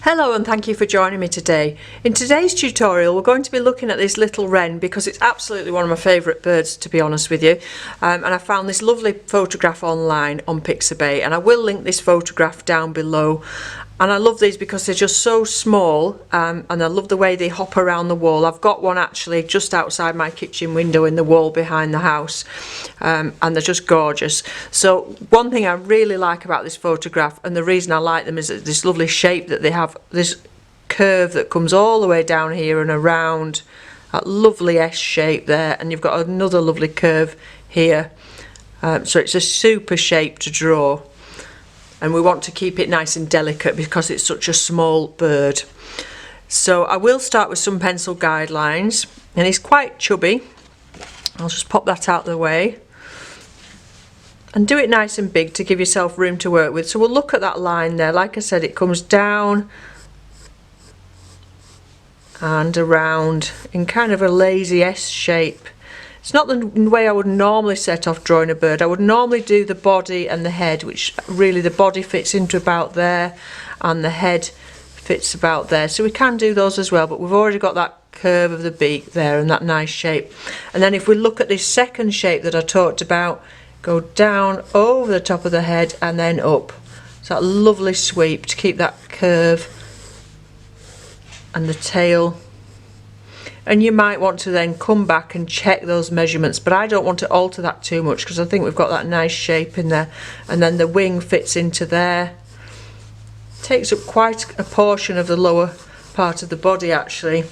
Hello and thank you for joining me today. In today's tutorial we're going to be looking at this little wren because it's absolutely one of my favourite birds, to be honest with you, and I found this lovely photograph online on Pixabay, and I will link this photograph down below. And I love these because they're just so small, and I love the way they hop around the wall. I've got one actually just outside my kitchen window in the wall behind the house, and they're just gorgeous. So one thing I really like about this photograph, and the reason I like them, is this lovely shape that they have, this curve that comes all the way down here and around, that lovely S shape there, and you've got another lovely curve here. So it's a super shape to draw. And we want to keep it nice and delicate because it's such a small bird. So I will start with some pencil guidelines, and he's quite chubby. I'll just pop that out of the way and do it nice and big to give yourself room to work with. So we'll look at that line there. Like I said, it comes down and around in kind of a lazy S shape. It's not the way I would normally set off drawing a bird. I would normally do the body and the head, which really the body fits into about there and the head fits about there. So we can do those as well, but we've already got that curve of the beak there and that nice shape. And then if we look at this second shape that I talked about, go down over the top of the head and then up. So that lovely sweep to keep that curve and the tail. And you might want to then come back and check those measurements, but I don't want to alter that too much because I think we've got that nice shape in there. And then the wing fits into there. Takes up quite a portion of the lower part of the body actually.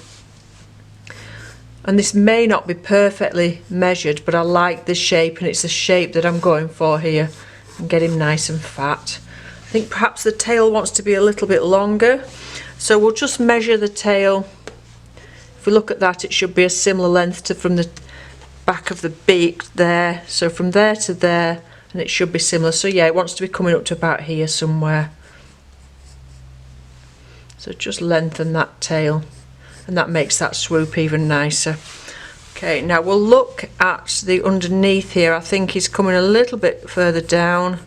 And this may not be perfectly measured, but I like the shape, and it's the shape that I'm going for here. And get him nice and fat. I think perhaps the tail wants to be a little bit longer, so we'll just measure the tail. If we look at that, it should be a similar length to from the back of the beak there. So from there to there, and it should be similar. So yeah, it wants to be coming up to about here somewhere. So just lengthen that tail, and that makes that swoop even nicer. Okay, now we'll look at the underneath here. I think he's coming a little bit further down.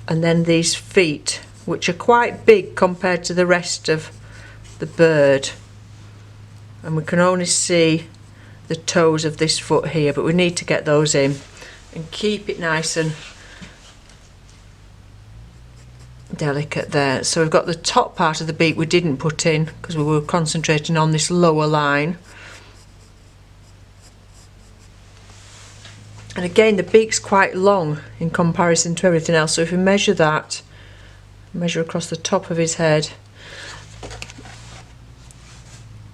And then these feet, which are quite big compared to the rest of the bird, and we can only see the toes of this foot here, but we need to get those in and keep it nice and delicate there. So we've got the top part of the beak we didn't put in because we were concentrating on this lower line, and again the beak's quite long in comparison to everything else. So if we measure that, measure across the top of his head.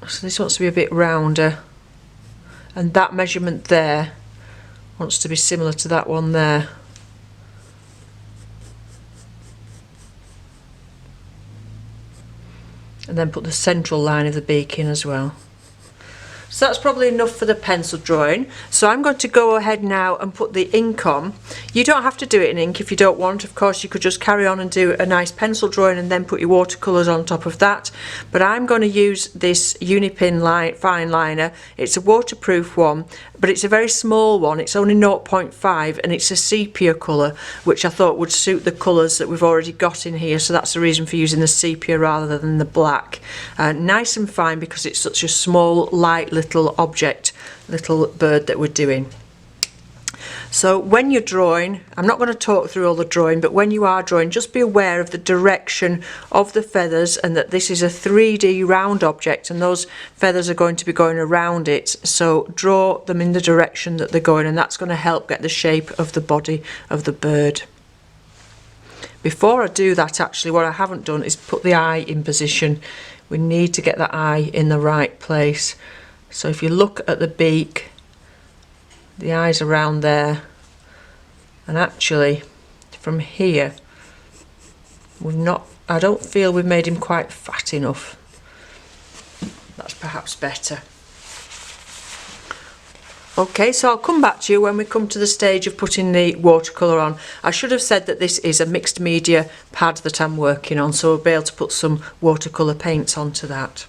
So this wants to be a bit rounder, and that measurement there wants to be similar to that one there. And then put the central line of the beak in as well. So that's probably enough for the pencil drawing. So I'm going to go ahead now and put the ink on. You don't have to do it in ink if you don't want. Of course, you could just carry on and do a nice pencil drawing and then put your watercolours on top of that. But I'm going to use this Unipin fine liner. It's a waterproof one, but it's a very small one. It's only 0.5 and it's a sepia colour, which I thought would suit the colours that we've already got in here. So that's the reason for using the sepia rather than the black. Nice and fine because it's such a small, light little object, little bird that we're doing. So when you're drawing, I'm not going to talk through all the drawing, but when you are drawing, just be aware of the direction of the feathers, and that this is a 3D round object and those feathers are going to be going around it. So draw them in the direction that they're going, and that's going to help get the shape of the body of the bird. Before I do that, actually what I haven't done is put the eye in position. We need to get that eye in the right place. So if you look at the beak, the eye's around there, and actually from here I don't feel we've made him quite fat enough. That's perhaps better. Okay, so I'll come back to you when we come to the stage of putting the watercolour on. I should have said that this is a mixed media pad that I'm working on, so we'll be able to put some watercolour paints onto that.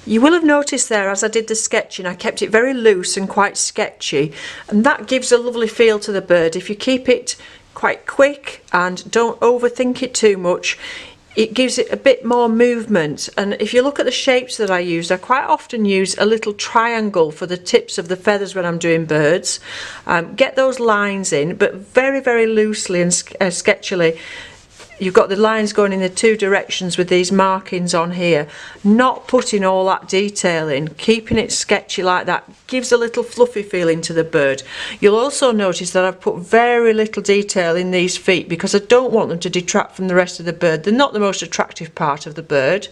You will have noticed there as I did the sketching I kept it very loose and quite sketchy, and that gives a lovely feel to the bird. If you keep it quite quick and don't overthink it too much, it gives it a bit more movement. And if you look at the shapes that I used, I quite often use a little triangle for the tips of the feathers when I'm doing birds. Get those lines in, but very, very loosely and sketchily. You've got the lines going in the two directions with these markings on here, not putting all that detail in, keeping it sketchy like that gives a little fluffy feeling to the bird. You'll also notice that I've put very little detail in these feet because I don't want them to detract from the rest of the bird. They're not the most attractive part of the bird,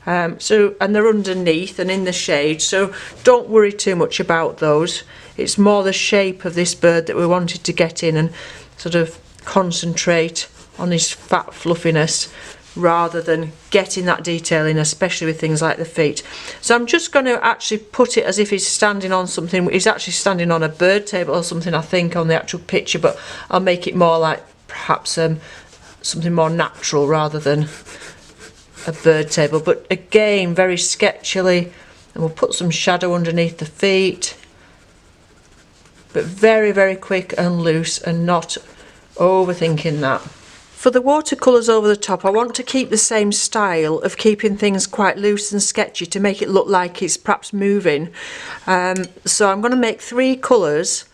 and they're underneath and in the shade, so don't worry too much about those. It's more the shape of this bird that we wanted to get in and sort of concentrate on his fat fluffiness rather than getting that detail in, especially with things like the feet. So I'm just going to actually put it as if he's standing on something. He's actually standing on a bird table or something, I think, on the actual picture, but I'll make it more like perhaps something more natural rather than a bird table. But again, very sketchily, and we'll put some shadow underneath the feet, but very, very quick and loose and not overthinking that. For the watercolours over the top, I want to keep the same style of keeping things quite loose and sketchy to make it look like it's perhaps moving. So I'm going to make 3 colours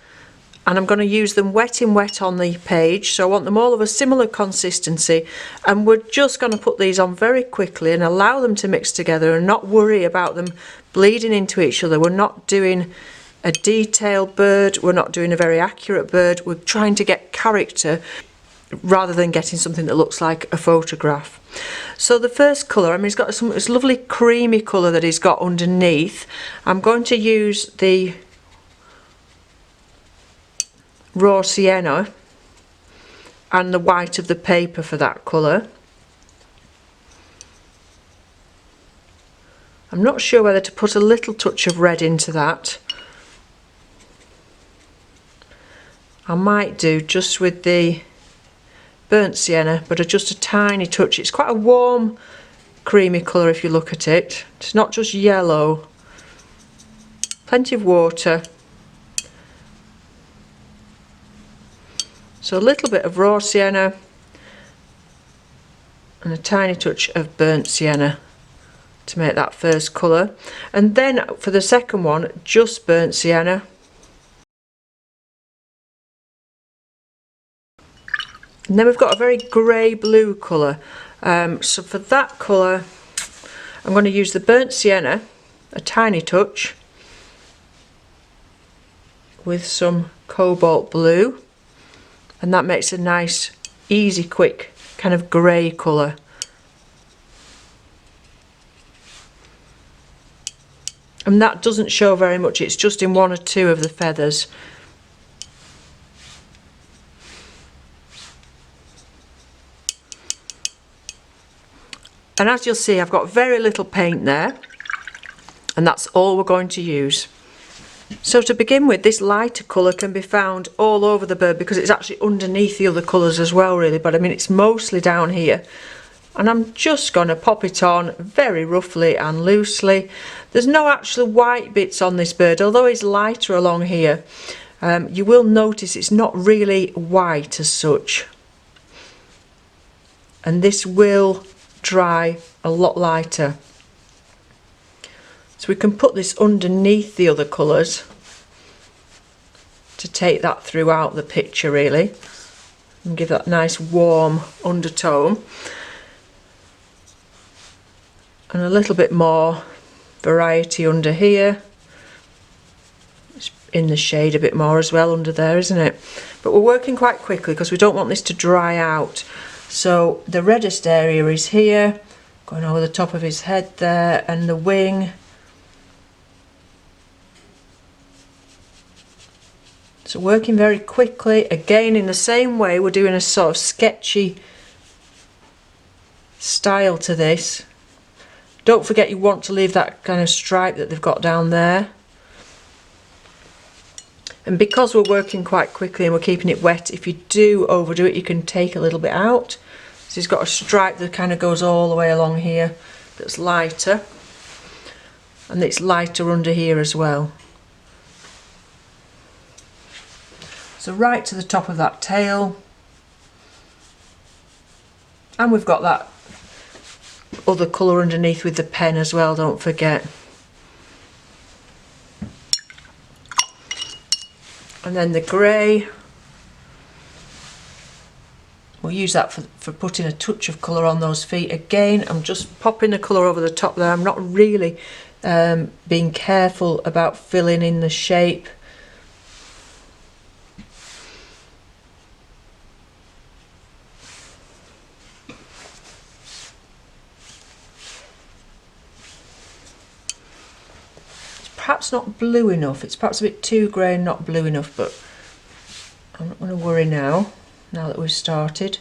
and I'm going to use them wet in wet on the page. So I want them all of a similar consistency, and we're just going to put these on very quickly and allow them to mix together and not worry about them bleeding into each other. We're not doing a detailed bird, we're not doing a very accurate bird, we're trying to get character rather than getting something that looks like a photograph. So the first colour, I mean, he's got this lovely creamy colour that he's got underneath. I'm going to use the raw sienna and the white of the paper for that colour. I'm not sure whether to put a little touch of red into that. I might do just with the burnt sienna, but just a tiny touch. It's quite a warm creamy colour if you look at it. It's not just yellow. Plenty of water. So a little bit of raw sienna and a tiny touch of burnt sienna to make that first colour. And then for the second one, just burnt sienna. And then we've got a very grey-blue colour. So for that colour, I'm going to use the burnt sienna, a tiny touch, with some cobalt blue. And that makes a nice, easy, quick, kind of grey colour. And that doesn't show very much, it's just in 1 or 2 of the feathers. And as you'll see, I've got very little paint there, and that's all we're going to use. So to begin with, this lighter colour can be found all over the bird because it's actually underneath the other colours as well, really, but I mean it's mostly down here. And I'm just going to pop it on very roughly and loosely. There's no actual white bits on this bird, although it's lighter along here. You will notice it's not really white as such. And this will dry a lot lighter. So we can put this underneath the other colours to take that throughout the picture really and give that nice warm undertone. And a little bit more variety under here. It's in the shade a bit more as well under there, isn't it? But we're working quite quickly because we don't want this to dry out. So the reddest area is here, going over the top of his head there, and the wing. So working very quickly, again in the same way, we're doing a sort of sketchy style to this. Don't forget you want to leave that kind of stripe that they've got down there. And because we're working quite quickly and we're keeping it wet, if you do overdo it, you can take a little bit out. So he's got a stripe that kind of goes all the way along here that's lighter. and it's lighter under here as well. So right to the top of that tail, and we've got that other colour underneath with the pen as well, don't forget. And then the grey, we'll use that for putting a touch of colour on those feet. Again, I'm just popping the colour over the top there. I'm not really being careful about filling in the shape. Perhaps not blue enough, it's perhaps a bit too grey and not blue enough, but I'm not going to worry now that we've started.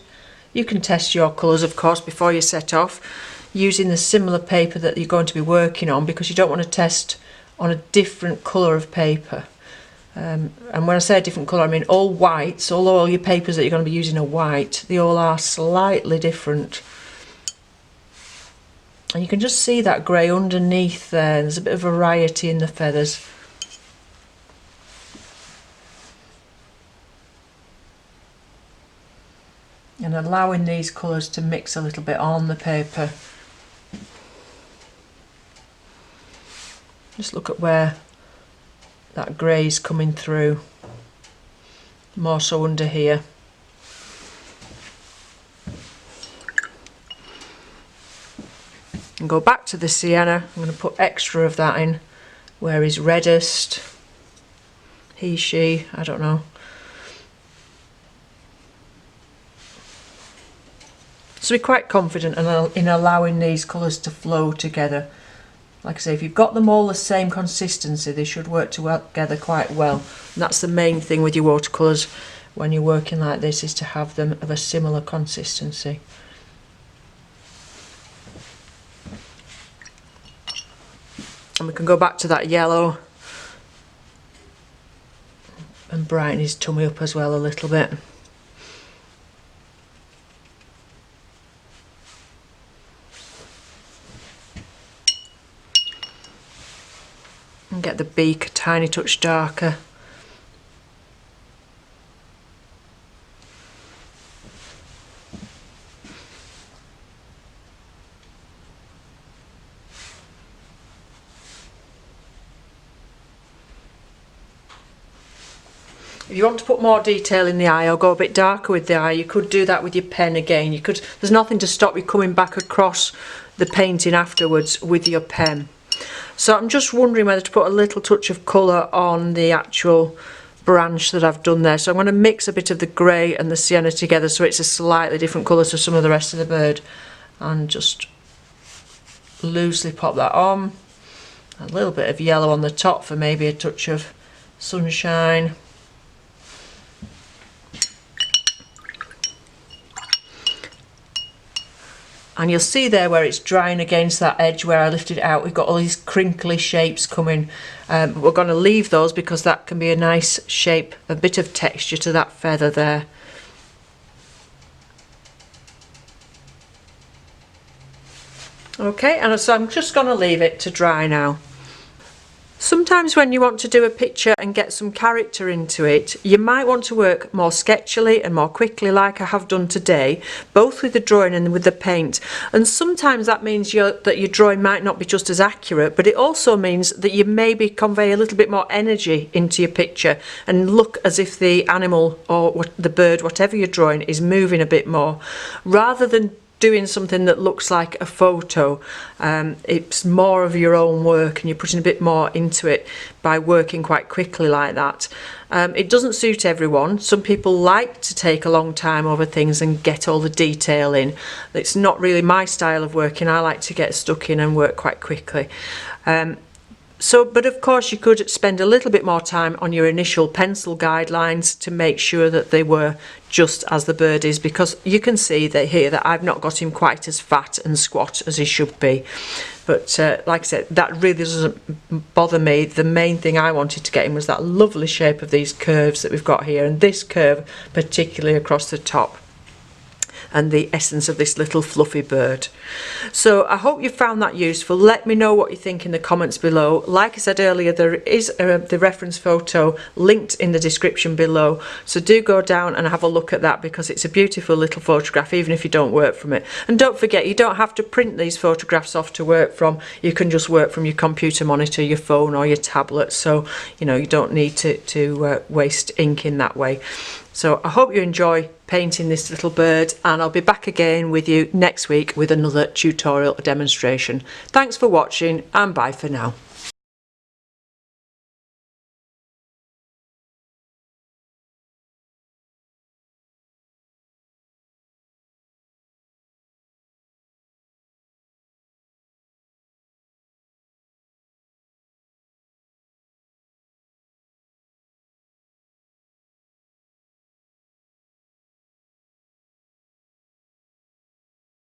You can test your colours, of course, before you set off using the similar paper that you're going to be working on, because you don't want to test on a different colour of paper. And when I say a different colour, I mean all whites. Although all your papers that you're going to be using are white, they all are slightly different. And you can just see that grey underneath there. There's a bit of variety in the feathers. And allowing these colours to mix a little bit on the paper. Just look at where that grey's coming through. More so under here. And go back to the sienna. I'm going to put extra of that in where he's reddest. He, she, I don't know. So be quite confident in allowing these colours to flow together. Like I say, if you've got them all the same consistency, they should work together quite well. And that's the main thing with your watercolours when you're working like this, is to have them of a similar consistency. And we can go back to that yellow and brighten his tummy up as well a little bit. And get the beak a tiny touch darker. If you want to put more detail in the eye or go a bit darker with the eye, you could do that with your pen again. There's nothing to stop you coming back across the painting afterwards with your pen. So I'm just wondering whether to put a little touch of colour on the actual branch that I've done there. So I'm going to mix a bit of the grey and the sienna together so it's a slightly different colour to some of the rest of the bird. And just loosely pop that on. A little bit of yellow on the top for maybe a touch of sunshine. And you'll see there where it's drying against that edge where I lifted it out, we've got all these crinkly shapes coming. We're going to leave those because that can be a nice shape, a bit of texture to that feather there. Okay, and so I'm just going to leave it to dry now. Sometimes when you want to do a picture and get some character into it, you might want to work more sketchily and more quickly like I have done today, both with the drawing and with the paint. And sometimes that means that your drawing might not be just as accurate, but it also means that you maybe convey a little bit more energy into your picture and look as if the animal or the bird, whatever you're drawing, is moving a bit more, rather than doing something that looks like a photo. It's more of your own work and you're putting a bit more into it by working quite quickly like that. It doesn't suit everyone. Some people like to take a long time over things and get all the detail in. It's not really my style of working. I like to get stuck in and work quite quickly. But of course you could spend a little bit more time on your initial pencil guidelines to make sure that they were just as the bird is, because you can see that here that I've not got him quite as fat and squat as he should be. But like I said, that really doesn't bother me. The main thing I wanted to get him was that lovely shape of these curves that we've got here, and this curve particularly across the top. and the essence of this little fluffy bird. So I hope you found that useful. Let me know what you think in the comments below. Like I said earlier, there is the reference photo linked in the description below, so do go down and have a look at that, because it's a beautiful little photograph even if you don't work from it. And don't forget, you don't have to print these photographs off to work from. You can just work from your computer monitor, your phone or your tablet, so you know you don't need to waste ink in that way. So I hope you enjoy painting this little bird, and I'll be back again with you next week with another tutorial or demonstration. Thanks for watching, and bye for now.